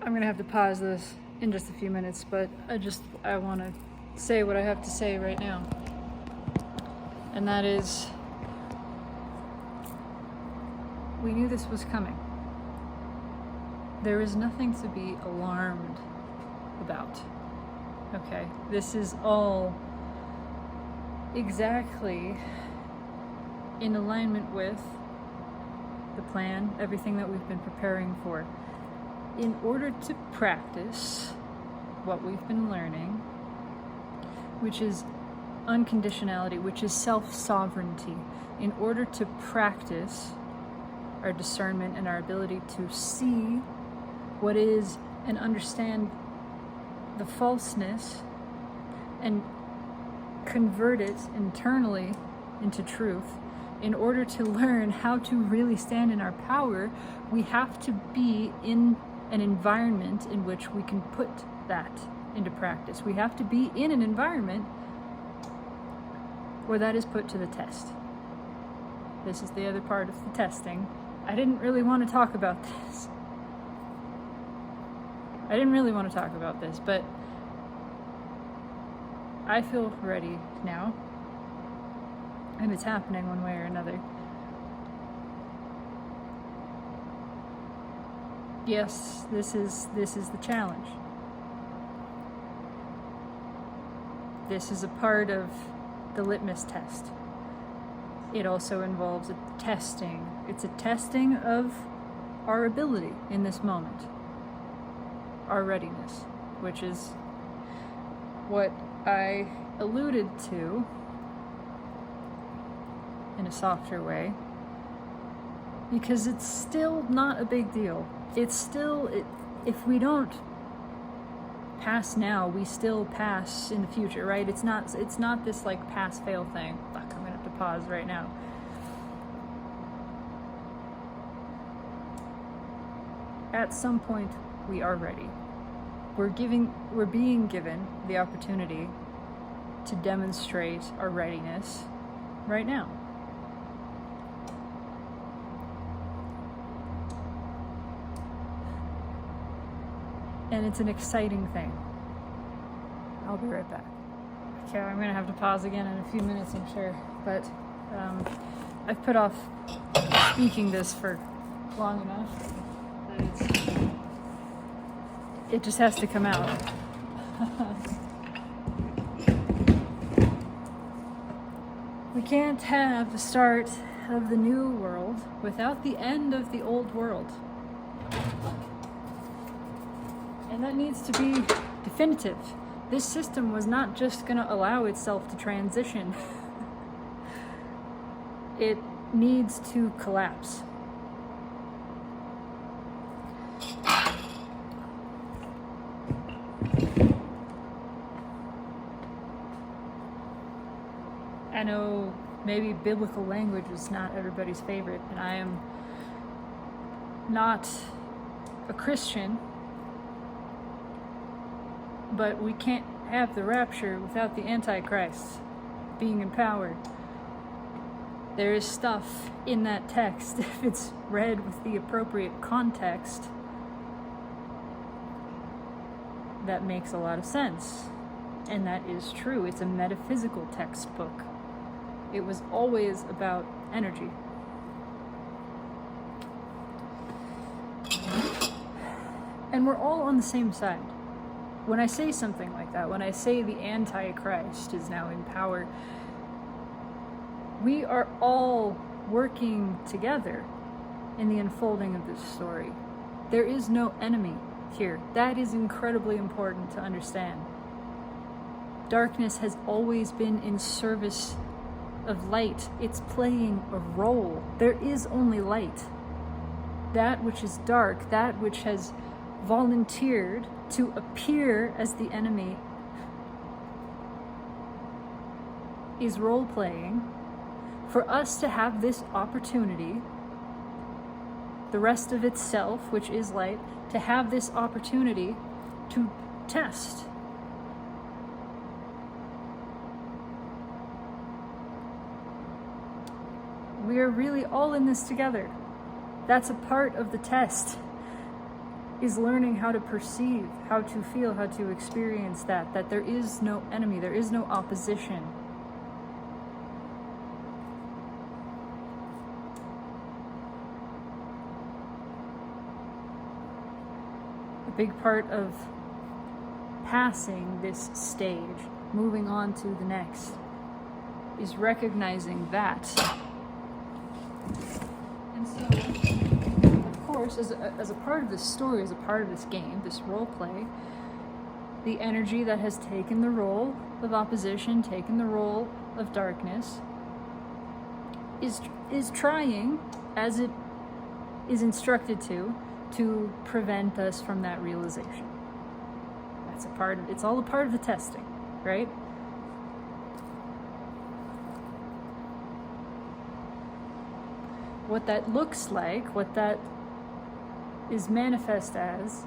I'm going to have to pause this in just a few minutes, but I want to say what I have to say right now. And that is, we knew this was coming. There is nothing to be alarmed about. Okay, this is all exactly in alignment with the plan, everything that we've been preparing for. In order to practice what we've been learning, which is unconditionality, which is self-sovereignty, in order to practice our discernment and our ability to see what is and understand the falseness and convert it internally into truth, in order to learn how to really stand in our power, we have to be in an environment in which we can put that into practice. We have to be in an environment where that is put to the test. This is the other part of the testing. I didn't really want to talk about this. But I feel ready now. And it's happening one way or another. Yes, this is the challenge. This is a part of the litmus test. It also involves a testing. It's a testing of our ability in this moment. Our readiness, which is what I alluded to in a softer way, because it's still not a big deal. It's still, if we don't pass now, we still pass in the future, right? It's not this like pass-fail thing. Fuck, I'm gonna have to pause right now. At some point, we are ready. We're being given the opportunity to demonstrate our readiness right now. And it's an exciting thing. I'll be right back. Okay, I'm gonna have to pause again in a few minutes, I'm sure. But I've put off speaking this for long enough that it just has to come out. We can't have the start of the new world without the end of the old world. And that needs to be definitive. This system was not just going to allow itself to transition. It needs to collapse. I know maybe biblical language is not everybody's favorite, and I am not a Christian. But we can't have the rapture without the Antichrist being in power. There is stuff in that text, if it's read with the appropriate context, that makes a lot of sense. And that is true. It's a metaphysical textbook. It was always about energy. And we're all on the same side. When I say something like that, when I say the Antichrist is now in power, we are all working together in the unfolding of this story. There is no enemy here. That is incredibly important to understand. Darkness has always been in service of light. It's playing a role. There is only light. That which is dark, that which has volunteered to appear as the enemy, is role-playing for us to have this opportunity, the rest of itself, which is light, to have this opportunity to test. We are really all in this together. That's a part of the test. is learning how to perceive, how to feel, how to experience that there is no enemy, there is no opposition. A big part of passing this stage, moving on to the next, is recognizing that. And so, of course, as a part of this story, as a part of this game, this role play, the energy that has taken the role of opposition, taken the role of darkness, is trying, as it is instructed to prevent us from that realization. That's a part of it's all a part of the testing, right? What that looks like, what that is manifest as,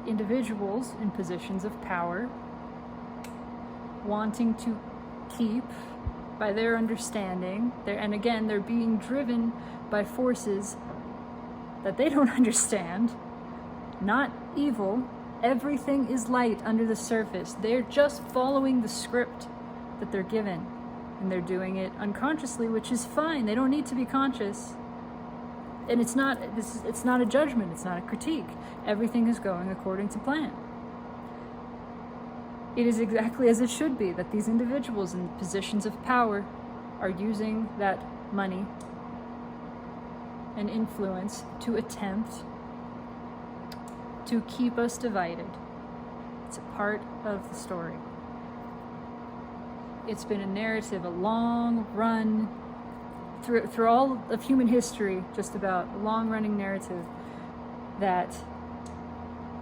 individuals in positions of power wanting to keep, by their understanding, and again, they're being driven by forces that they don't understand, not evil. Everything is light under the surface. They're just following the script that they're given, and they're doing it unconsciously, which is fine. They don't need to be conscious. And it's not a judgment, it's not a critique. Everything is going according to plan. It is exactly as it should be, that these individuals in positions of power are using that money and influence to attempt to keep us divided. It's a part of the story. It's been a narrative, a long run, through all of human history, just about a long-running narrative, that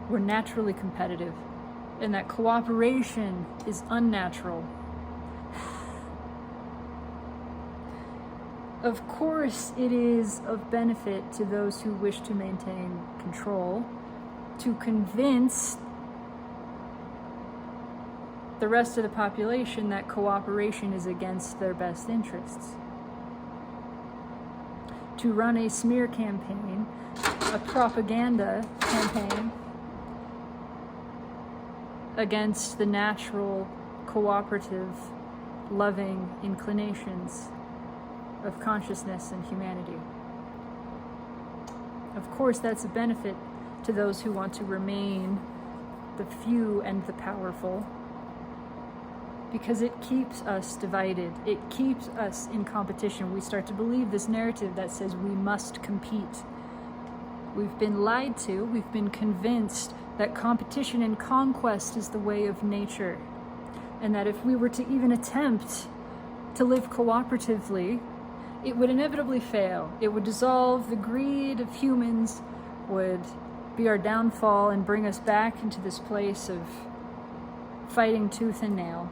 we're naturally competitive and that cooperation is unnatural. Of course, it is of benefit to those who wish to maintain control to convince the rest of the population that cooperation is against their best interests. To run a smear campaign, a propaganda campaign against the natural, cooperative, loving inclinations of consciousness and humanity. Of course, that's a benefit to those who want to remain the few and the powerful, because it keeps us divided. It keeps us in competition. We start to believe this narrative that says we must compete. We've been lied to. We've been convinced that competition and conquest is the way of nature, and that if we were to even attempt to live cooperatively, it would inevitably fail. It would dissolve. The greed of humans would be our downfall and bring us back into this place of fighting tooth and nail,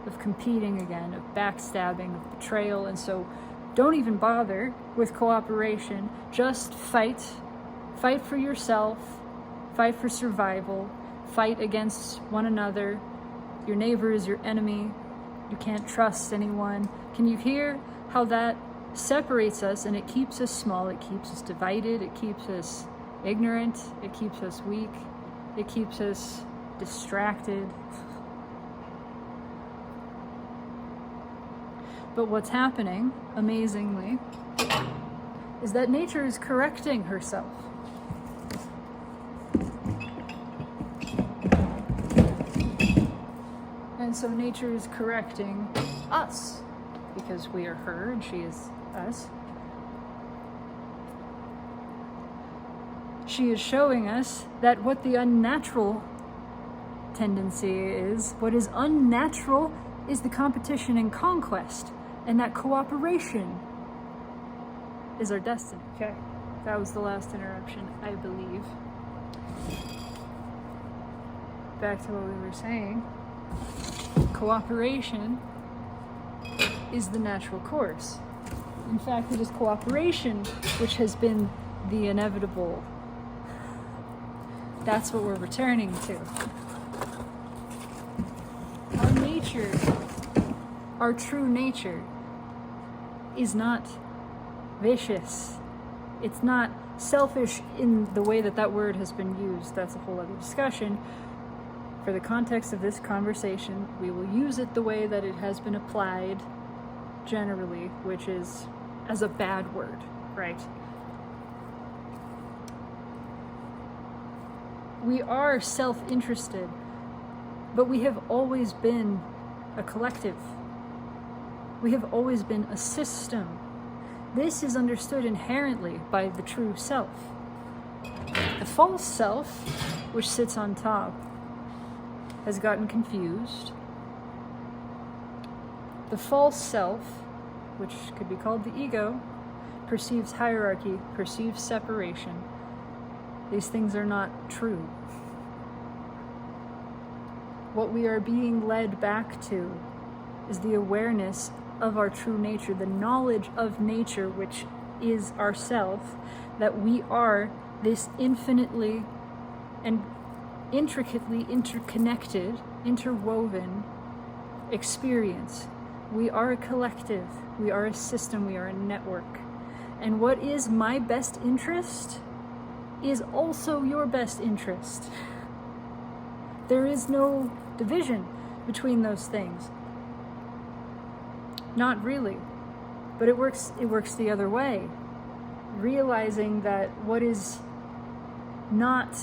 of competing again, of backstabbing, of betrayal. And so don't even bother with cooperation. Just fight. Fight for yourself. Fight for survival. Fight against one another. Your neighbor is your enemy. You can't trust anyone. Can you hear how that separates us, and it keeps us small, it keeps us divided, it keeps us ignorant, it keeps us weak, it keeps us distracted. But what's happening, amazingly, is that nature is correcting herself. And so nature is correcting us, because we are her and she is us. She is showing us that what the unnatural tendency is, what is unnatural, is the competition and conquest, and that cooperation is our destiny. Okay, that was the last interruption, I believe. Back to what we were saying. Cooperation is the natural course. In fact, it is cooperation which has been the inevitable. That's what we're returning to. Our nature, our true nature, is not vicious. It's not selfish in the way that that word has been used, that's a whole other discussion. For the context of this conversation, we will use it the way that it has been applied generally, which is as a bad word, right? We are self-interested, but we have always been a collective. We have always been a system. This is understood inherently by the true self. The false self, which sits on top, has gotten confused. The false self, which could be called the ego, perceives hierarchy, perceives separation. These things are not true. What we are being led back to is the awareness of our true nature, the knowledge of nature, which is ourself, that we are this infinitely and intricately interconnected, interwoven experience. We are a collective, we are a system, we are a network. And what is my best interest is also your best interest. There is no division between those things. Not really. But it works the other way. Realizing that what is not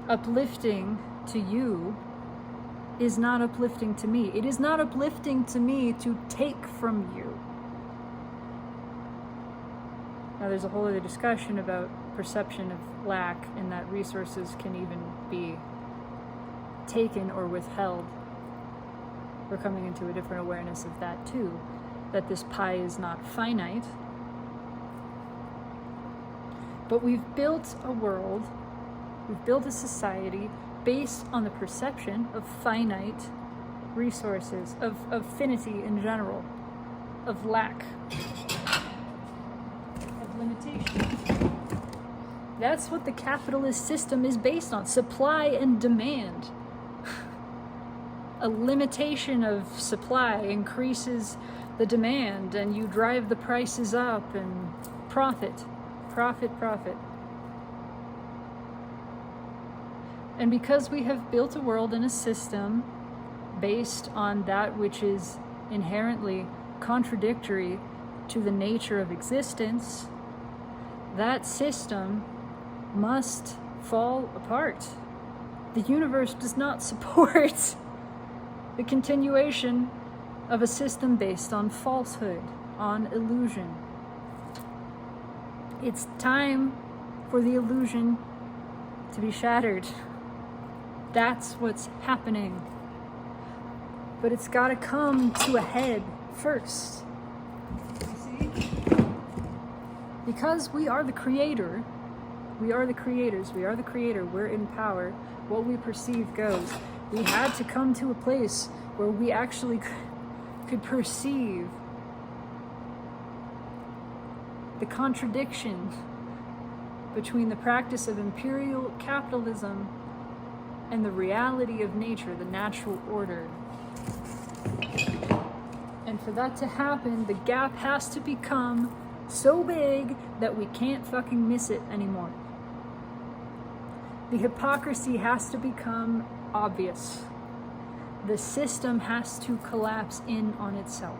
uplifting to you is not uplifting to me. It is not uplifting to me to take from you. Now there's a whole other discussion about perception of lack and that resources can even be taken or withheld. We're coming into a different awareness of that too, that this pie is not finite. But we've built a world, we've built a society based on the perception of finite resources, of finity in general, of lack, of limitation. That's what the capitalist system is based on, supply and demand. A limitation of supply increases the demand, and you drive the prices up, and profit. And because we have built a world and a system based on that which is inherently contradictory to the nature of existence, that system must fall apart. The universe does not support the continuation of a system based on falsehood, on illusion. It's time for the illusion to be shattered. That's what's happening. But it's got to come to a head first. You see? Because we are the creator, we are the creators, we are the creator, we're in power, what we perceive goes. We had to come to a place where we actually could perceive the contradiction between the practice of imperial capitalism and the reality of nature, the natural order. And for that to happen, the gap has to become so big that we can't fucking miss it anymore. The hypocrisy has to become obvious. The system has to collapse in on itself.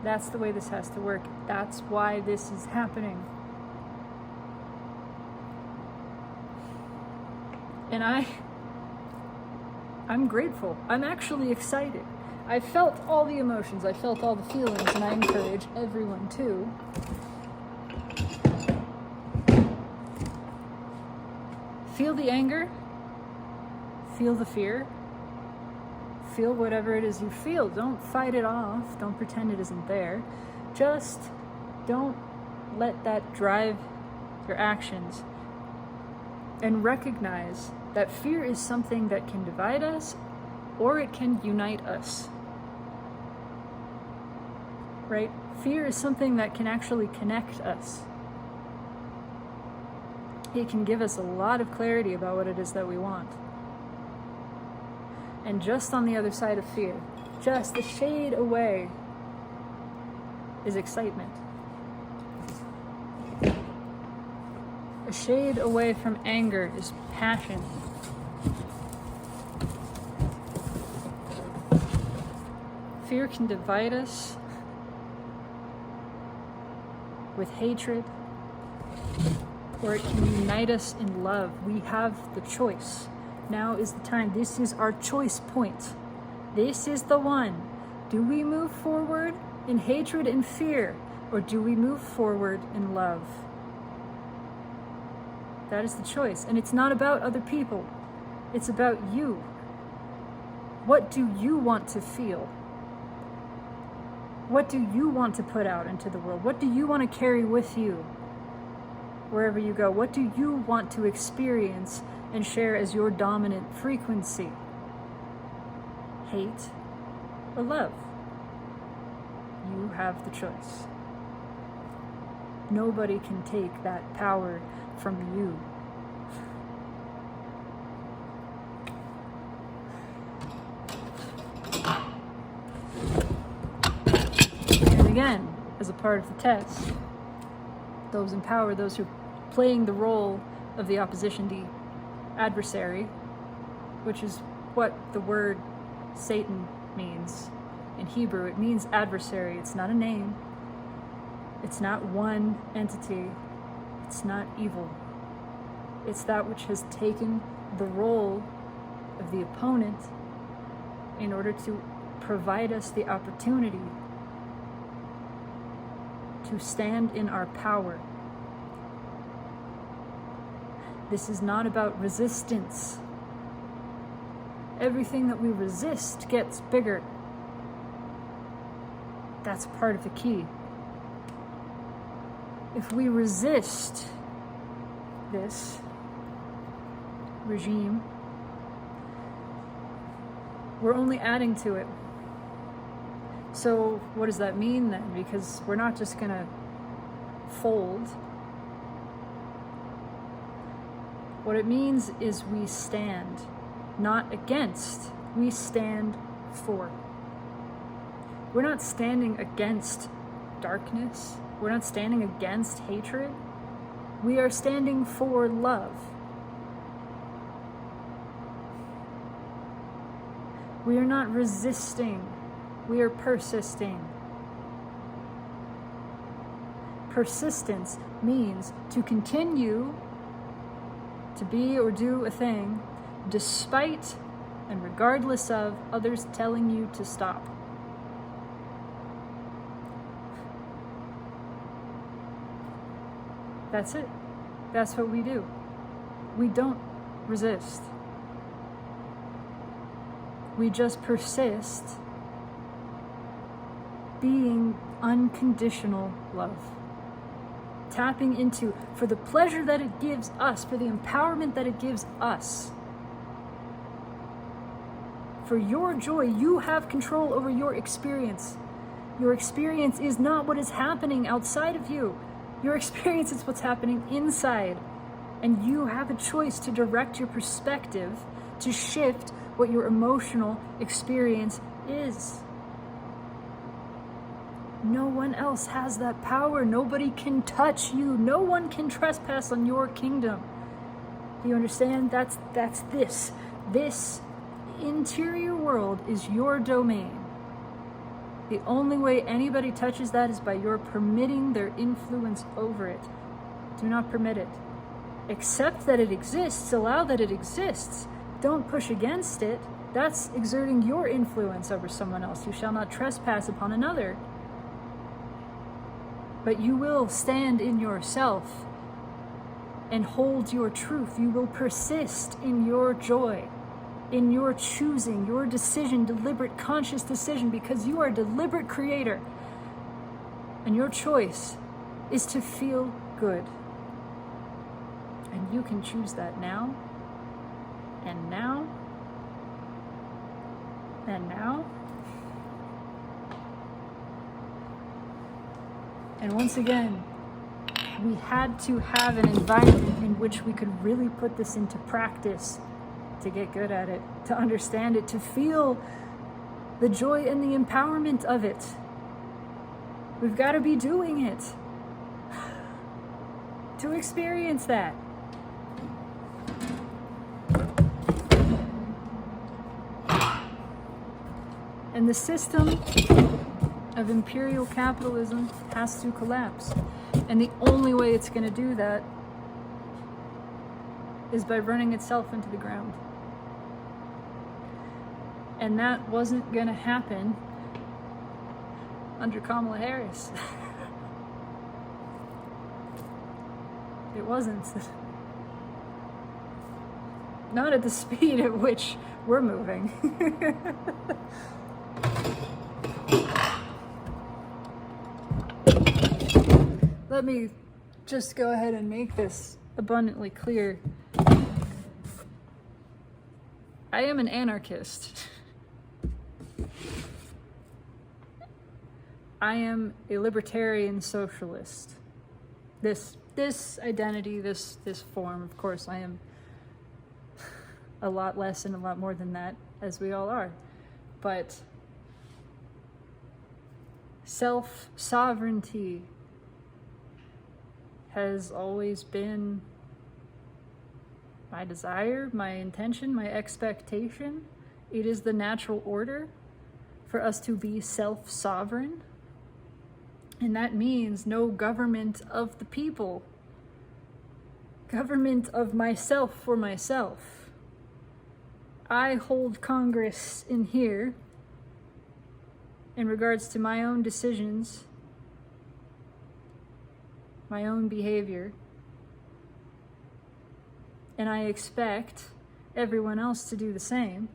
That's the way this has to work. That's why this is happening. And I'm grateful. I'm actually excited. I felt all the emotions. I felt all the feelings, and I encourage everyone to. Feel the anger. Feel the fear. Feel whatever it is you feel. Don't fight it off. Don't pretend it isn't there. Just don't let that drive your actions. And recognize that fear is something that can divide us or it can unite us. Right? Fear is something that can actually connect us. It can give us a lot of clarity about what it is that we want. And just on the other side of fear, just a shade away, is excitement. A shade away from anger is passion. Fear can divide us with hatred, or it can unite us in love. We have the choice. Now is the time. This is our choice point. This is the one. Do we move forward in hatred and fear, or do we move forward in love? That is the choice. And it's not about other people. It's about you. What do you want to feel? What do you want to put out into the world? What do you want to carry with you wherever you go? What do you want to experience and share as your dominant frequency? Hate or love? You have the choice. Nobody can take that power from you. And again, as a part of the test, those in power, those who are playing the role of the opposition, the adversary, which is what the word Satan means in Hebrew. It means adversary. It's not a name. It's not one entity. It's not evil. It's that which has taken the role of the opponent in order to provide us the opportunity to stand in our power. This is not about resistance. Everything that we resist gets bigger. That's part of the key. If we resist this regime, we're only adding to it. So what does that mean then? Because we're not just going to fold. What it means is we stand, not against, we stand for. We're not standing against darkness. We're not standing against hatred. We are standing for love. We are not resisting. We are persisting. Persistence means to continue to be or do a thing despite and regardless of others telling you to stop. That's it. That's what we do. We don't resist. We just persist being unconditional love. Tapping into, for the pleasure that it gives us, for the empowerment that it gives us. For your joy, you have control over your experience. Your experience is not what is happening outside of you. Your experience is what's happening inside. And you have a choice to direct your perspective, to shift what your emotional experience is. No one else has that power. Nobody can touch you. No one can trespass on your kingdom. Do you understand? That's this. This interior world is your domain. The only way anybody touches that is by your permitting their influence over it. Do not permit it. Accept that it exists. Allow that it exists. Don't push against it. That's exerting your influence over someone else. You shall not trespass upon another. But you will stand in yourself and hold your truth. You will persist in your joy, in your choosing, your decision, deliberate, conscious decision, because you are a deliberate creator. And your choice is to feel good. And you can choose that now, and now, and now. And once again, we had to have an environment in which we could really put this into practice to get good at it, to understand it, to feel the joy and the empowerment of it. We've got to be doing it to experience that. And the system of imperial capitalism has to collapse. And the only way it's going to do that is by running itself into the ground. And that wasn't going to happen under Kamala Harris. It wasn't. Not at the speed at which we're moving. Let me just go ahead and make this abundantly clear. I am an anarchist. I am a libertarian socialist. This identity, this form, of course, I am a lot less and a lot more than that, as we all are. But self-sovereignty has always been my desire, my intention, my expectation. It is the natural order for us to be self-sovereign. And that means no government of the people. Government of myself for myself. I hold Congress in here in regards to my own decisions, my own behavior, and I expect everyone else to do the same.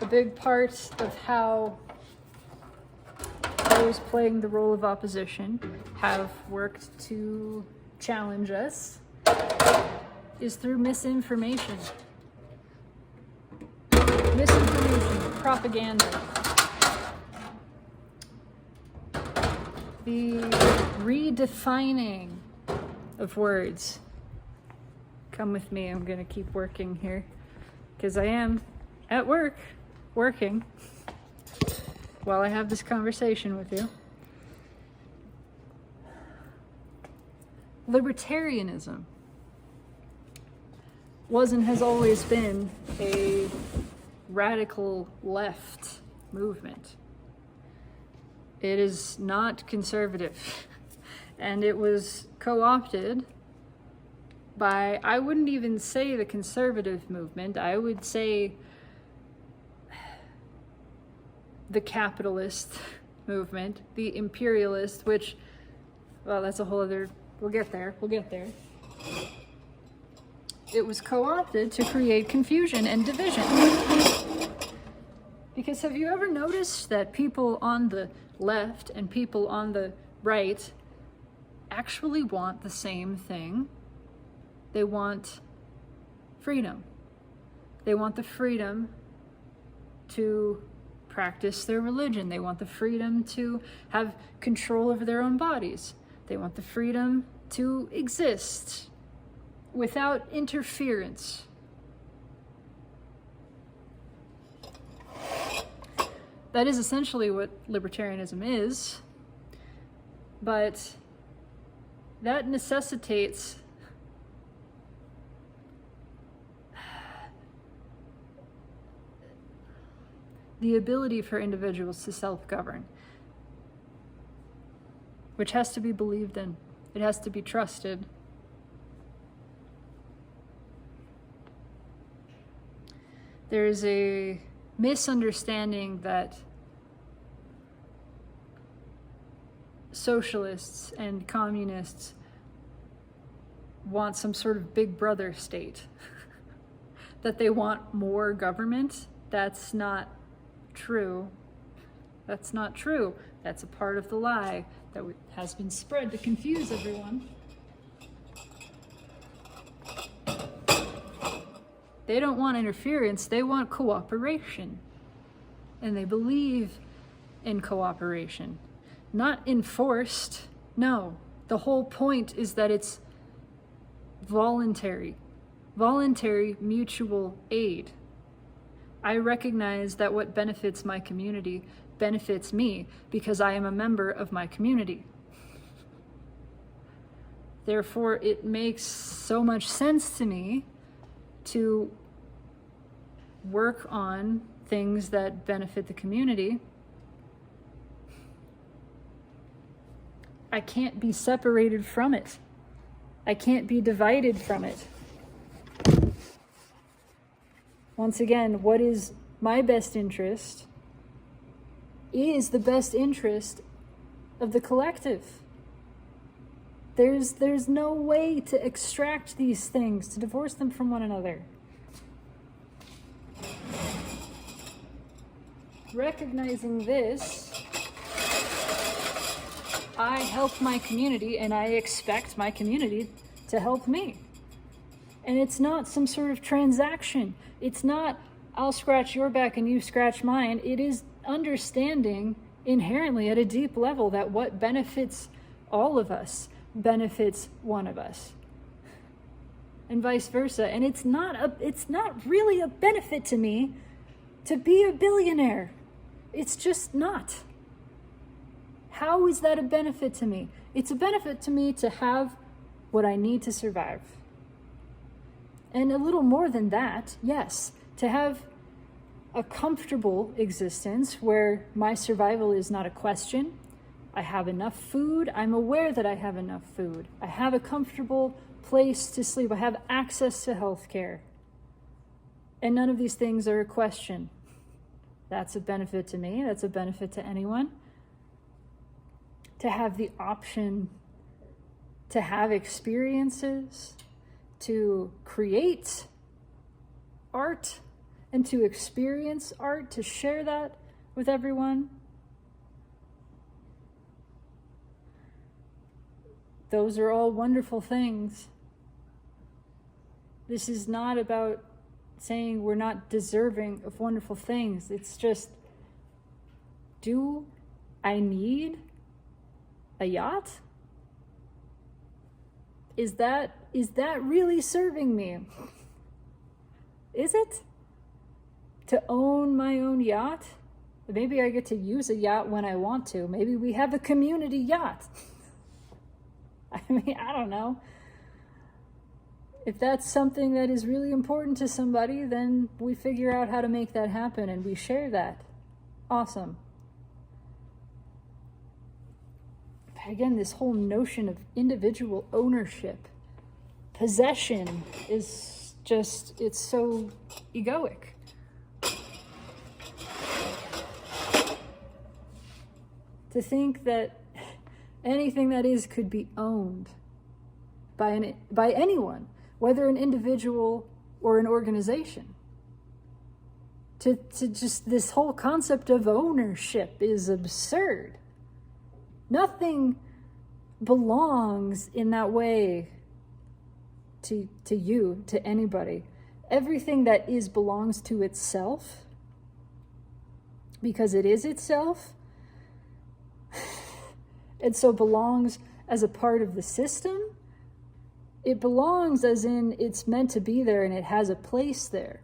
A big part of how those playing the role of opposition have worked to challenge us is through misinformation. Misinformation, propaganda. The redefining of words. Come with me, I'm gonna keep working here, because I am at work, working, while I have this conversation with you. Libertarianism was and has always been a radical left movement. It is not conservative, and it was co-opted by, I wouldn't even say the conservative movement, I would say the capitalist movement, the imperialist, which, well, that's a whole other, we'll get there. It was co-opted to create confusion and division. Because have you ever noticed that people on the left and people on the right actually want the same thing? They want freedom. They want the freedom to practice their religion. They want the freedom to have control over their own bodies. They want the freedom to exist without interference. That is essentially what libertarianism is, but that necessitates the ability for individuals to self-govern, which has to be believed in. It has to be trusted. There is a misunderstanding that socialists and communists want some sort of big brother state, that they want more government. That's not true. That's not true. That's a part of the lie that has been spread to confuse everyone. They don't want interference, they want cooperation. And they believe in cooperation. Not enforced, no. The whole point is that it's voluntary. Voluntary mutual aid. I recognize that what benefits my community benefits me because I am a member of my community. Therefore, it makes so much sense to me to work on things that benefit the community. I can't be separated from it. I can't be divided from it. Once again, what is my best interest is the best interest of the collective. There's no way to extract these things, to divorce them from one another. Recognizing this, I help my community and I expect my community to help me. And it's not some sort of transaction. It's not, I'll scratch your back and you scratch mine. It is understanding inherently at a deep level that what benefits all of us benefits one of us. And vice versa. And it's not really a benefit to me to be a billionaire. It's just not. How is that a benefit to me? It's a benefit to me to have what I need to survive. And a little more than that, yes, to have a comfortable existence where my survival is not a question. I have enough food. I'm aware that I have enough food. I have a comfortable place to sleep. I have access to health care. And none of these things are a question. That's a benefit to me. That's a benefit to anyone. To have the option to have experiences, to create art, and to experience art, to share that with everyone. Those are all wonderful things. This is not about saying we're not deserving of wonderful things. It's just, do I need a yacht? Is that really serving me? Is it? To own my own yacht? Maybe I get to use a yacht when I want to. Maybe we have a community yacht. I mean, I don't know. If that's something that is really important to somebody, then we figure out how to make that happen and we share that. Awesome. But again, this whole notion of individual ownership, possession is just, it's so egoic. To think that anything that is could be owned by anyone, whether an individual or an organization. To just this whole concept of ownership is absurd. Nothing belongs in that way to you, to anybody. Everything that is belongs to itself because it is itself. And so belongs as a part of the system. It belongs as in it's meant to be there and it has a place there.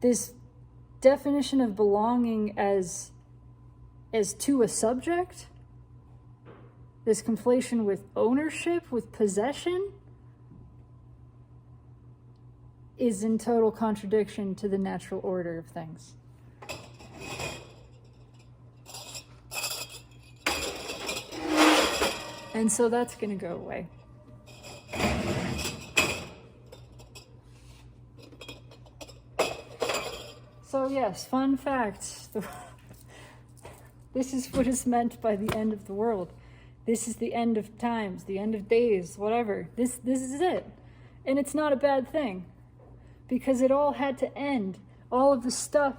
This definition of belonging as to a subject, this conflation with ownership, with possession, is in total contradiction to the natural order of things. And so that's going to go away. So yes, fun fact. This is what is meant by the end of the world. This is the end of times, the end of days, whatever. This is it. And it's not a bad thing. Because it all had to end. All of the stuff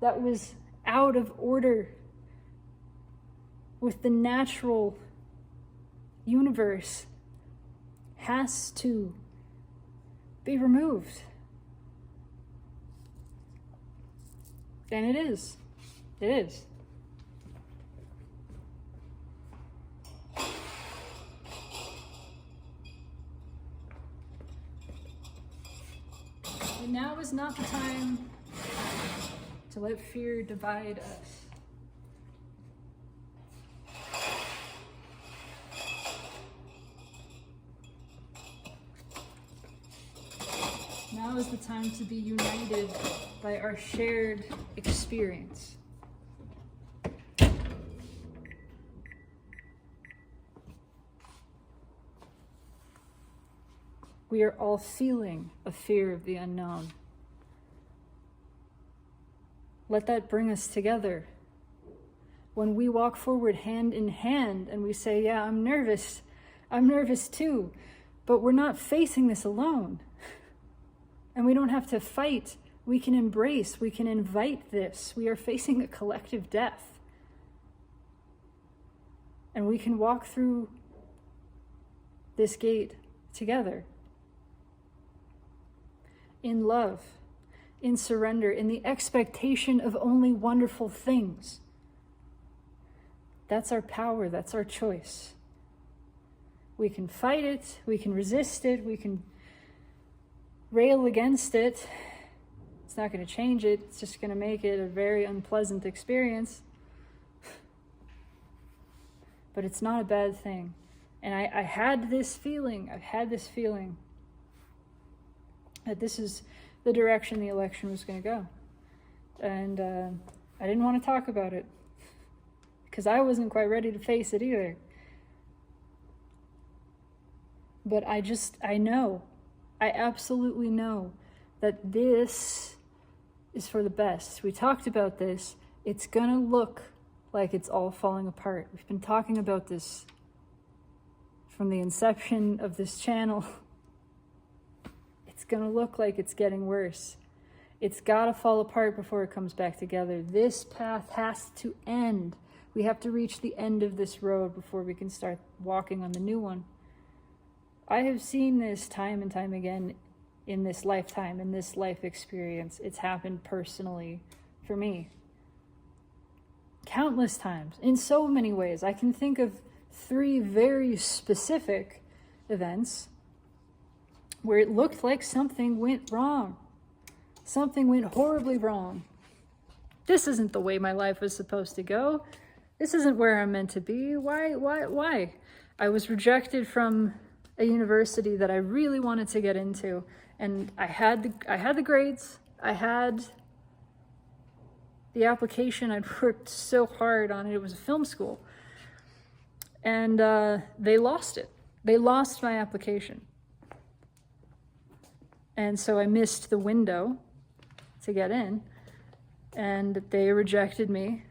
that was out of order with the natural universe has to be removed. And it is. It is. And now is not the time to let fear divide us. Now is the time to be united by our shared experience. We are all feeling a fear of the unknown. Let that bring us together. When we walk forward hand in hand and we say, yeah, I'm nervous too, but we're not facing this alone. And we don't have to fight. We can embrace, we can invite this. We are facing a collective death. And we can walk through this gate together. In love, in surrender, in the expectation of only wonderful things. That's our power, that's our choice. We can fight it, we can resist it, we can rail against it. It's not going to change it, it's just going to make it a very unpleasant experience. But it's not a bad thing. And I had this feeling that this is the direction the election was going to go. And I didn't want to talk about it because I wasn't quite ready to face it either. But I absolutely know that this is for the best. We talked about this. It's going to look like it's all falling apart. We've been talking about this from the inception of this channel. It's going to look like it's getting worse. It's got to fall apart before it comes back together. This path has to end. We have to reach the end of this road before we can start walking on the new one. I have seen this time and time again in this lifetime, in this life experience. It's happened personally for me. Countless times, in so many ways. I can think of 3 very specific events where it looked like something went wrong. Something went horribly wrong. This isn't the way my life was supposed to go. This isn't where I'm meant to be. Why? I was rejected from a university that I really wanted to get into, and I had the grades, I had the application. I'd worked so hard on it. It was a film school, and they lost it. They lost my application. And so I missed the window to get in, and they rejected me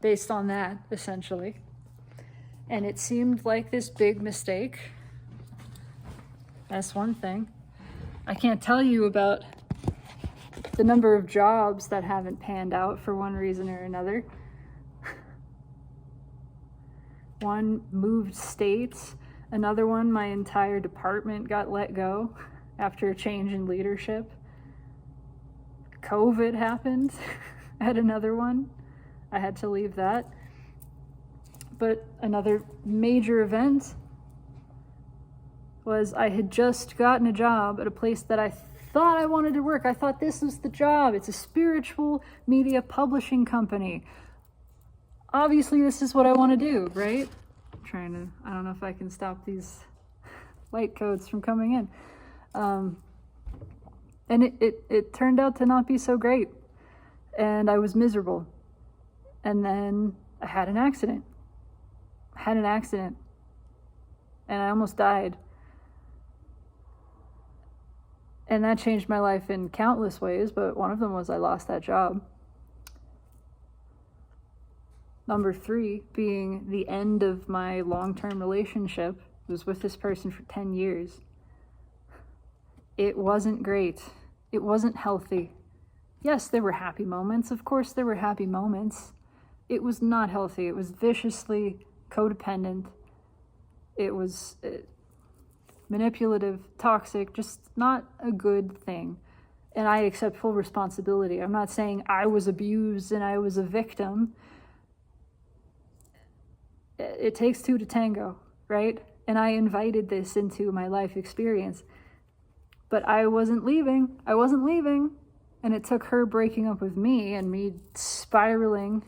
based on that, essentially. And it seemed like this big mistake. That's one thing. I can't tell you about the number of jobs that haven't panned out for one reason or another. One moved states, another one, my entire department got let go after a change in leadership. COVID happened at another one. I had to leave that. But another major event was I had just gotten a job at a place that I thought I wanted to work. I thought this was the job. It's a spiritual media publishing company. Obviously, this is what I want to do, right? I don't know if I can stop these light codes from coming in. And it turned out to not be so great. And I was miserable. And then I had an accident. And I almost died. And that changed my life in countless ways, but one of them was I lost that job. Number 3 being the end of my long-term relationship. I was with this person for 10 years. It wasn't great. It wasn't healthy. Yes, there were happy moments. Of course there were happy moments. It was not healthy. It was viciously codependent. It was manipulative, toxic, just not a good thing. And I accept full responsibility. I'm not saying I was abused and I was a victim. It takes 2 to tango, right? And I invited this into my life experience. But I wasn't leaving. And it took her breaking up with me and me spiraling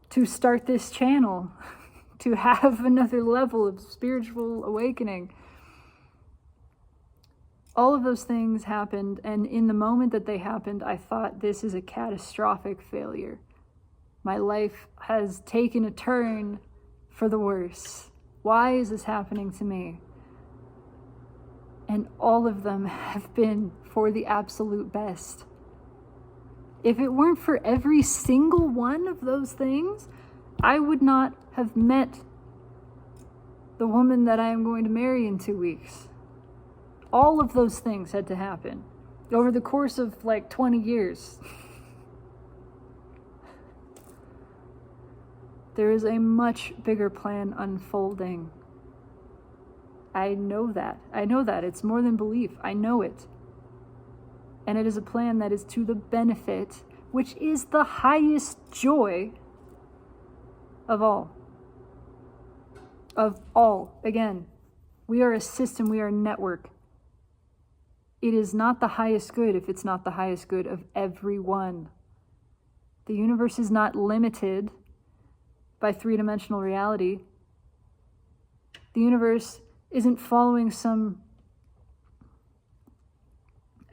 to start this channel, to have another level of spiritual awakening. All of those things happened, and in the moment that they happened, I thought, this is a catastrophic failure. My life has taken a turn for the worse. Why is this happening to me? And all of them have been for the absolute best. If it weren't for every single one of those things, I would not have met the woman that I am going to marry in 2 weeks. All of those things had to happen over the course of like 20 years. There is a much bigger plan unfolding. I know that. It's more than belief. I know it. And it is a plan that is to the benefit, which is the highest joy of all. Of all. Again, we are a system, we are a network. It is not the highest good if it's not the highest good of everyone. The universe is not limited by three-dimensional reality. The universe isn't following some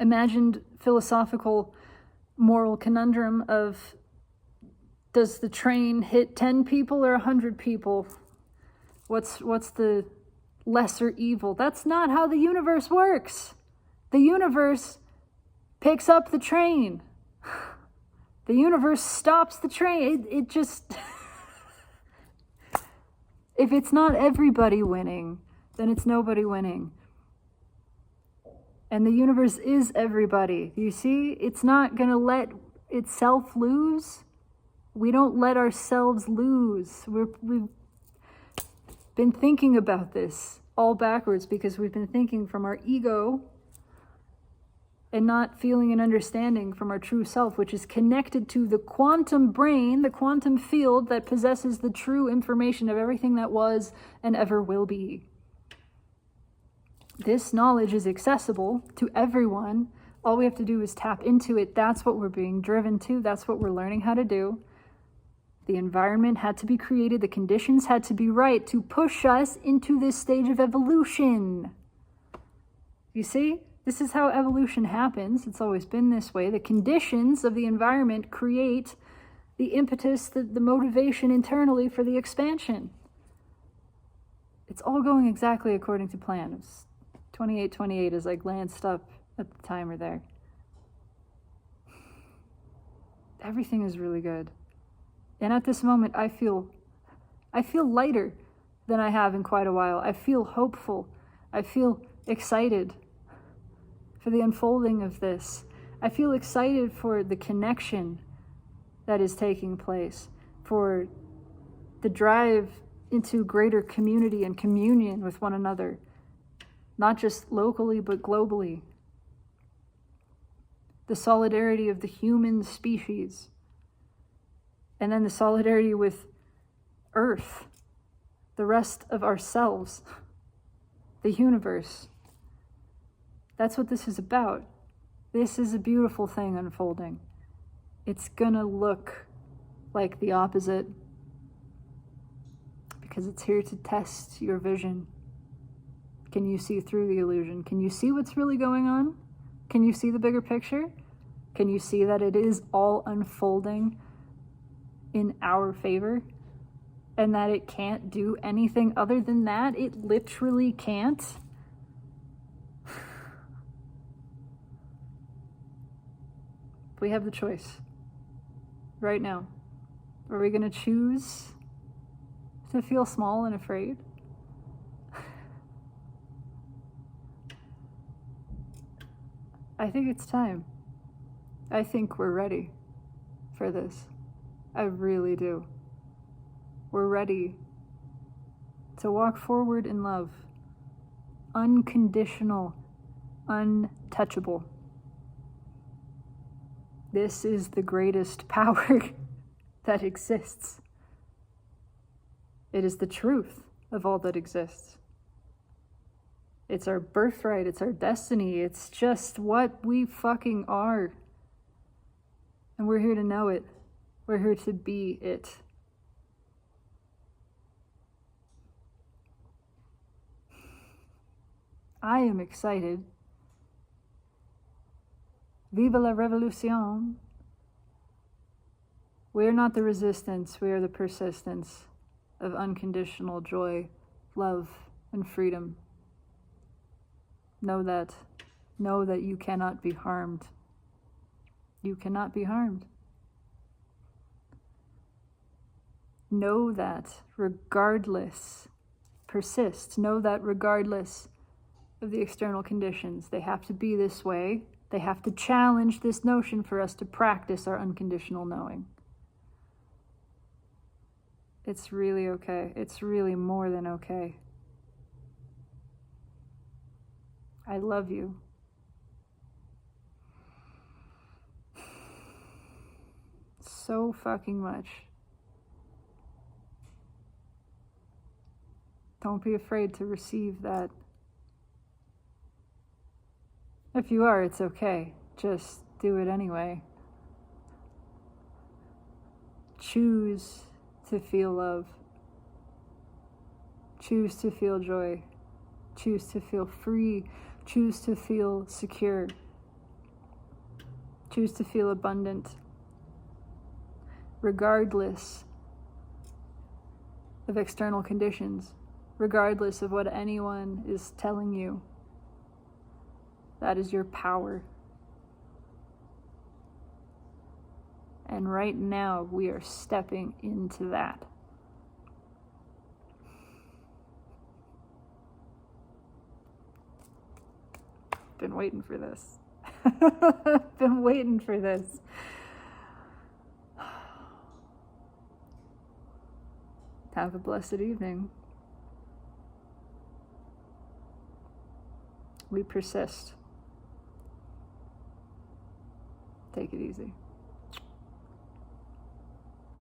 imagined philosophical moral conundrum of, does the train hit 10 people or 100 people? What's the lesser evil? That's not how the universe works. The universe picks up the train. The universe stops the train. It just... If it's not everybody winning, then it's nobody winning. And the universe is everybody. You see, it's not going to let itself lose. We don't let ourselves lose. We've been thinking about this all backwards because we've been thinking from our ego and not feeling and understanding from our true self, which is connected to the quantum brain, the quantum field that possesses the true information of everything that was and ever will be. This knowledge is accessible to everyone. All we have to do is tap into it. That's what we're being driven to. That's what we're learning how to do. The environment had to be created. The conditions had to be right to push us into this stage of evolution. You see? This is how evolution happens. It's always been this way. The conditions of the environment create the impetus, the motivation internally for the expansion. It's all going exactly according to plan. It's 2828 as I glanced up at the timer there. Everything is really good. And at this moment, I feel lighter than I have in quite a while. I feel hopeful. I feel excited for the unfolding of this. I feel excited for the connection that is taking place, for the drive into greater community and communion with one another, not just locally, but globally. The solidarity of the human species, and then the solidarity with Earth, the rest of ourselves, the universe. That's what this is about. This is a beautiful thing unfolding. It's gonna look like the opposite because it's here to test your vision. Can you see through the illusion? Can you see what's really going on? Can you see the bigger picture? Can you see that it is all unfolding in our favor and that it can't do anything other than that? It literally can't. We have the choice right now. Are we going to choose to feel small and afraid? I think it's time. I think we're ready for this. I really do. We're ready to walk forward in love. Unconditional, untouchable. This is the greatest power that exists. It is the truth of all that exists. It's our birthright. It's our destiny. It's just what we fucking are. And we're here to know it. We're here to be it. I am excited. Viva la revolution. We are not the resistance, we are the persistence of unconditional joy, love, and freedom. Know that. Know that you cannot be harmed. You cannot be harmed. Know that regardless, persist. Know that regardless of the external conditions, they have to be this way. They have to challenge this notion for us to practice our unconditional knowing. It's really okay. It's really more than okay. I love you. So fucking much. Don't be afraid to receive that. If you are, it's okay. Just do it anyway. Choose to feel love. Choose to feel joy. Choose to feel free. Choose to feel secure. Choose to feel abundant. Regardless of external conditions, regardless of what anyone is telling you. That is your power. And right now, we are stepping into that. Been waiting for this. Been waiting for this. Have a blessed evening. We persist. Take it easy.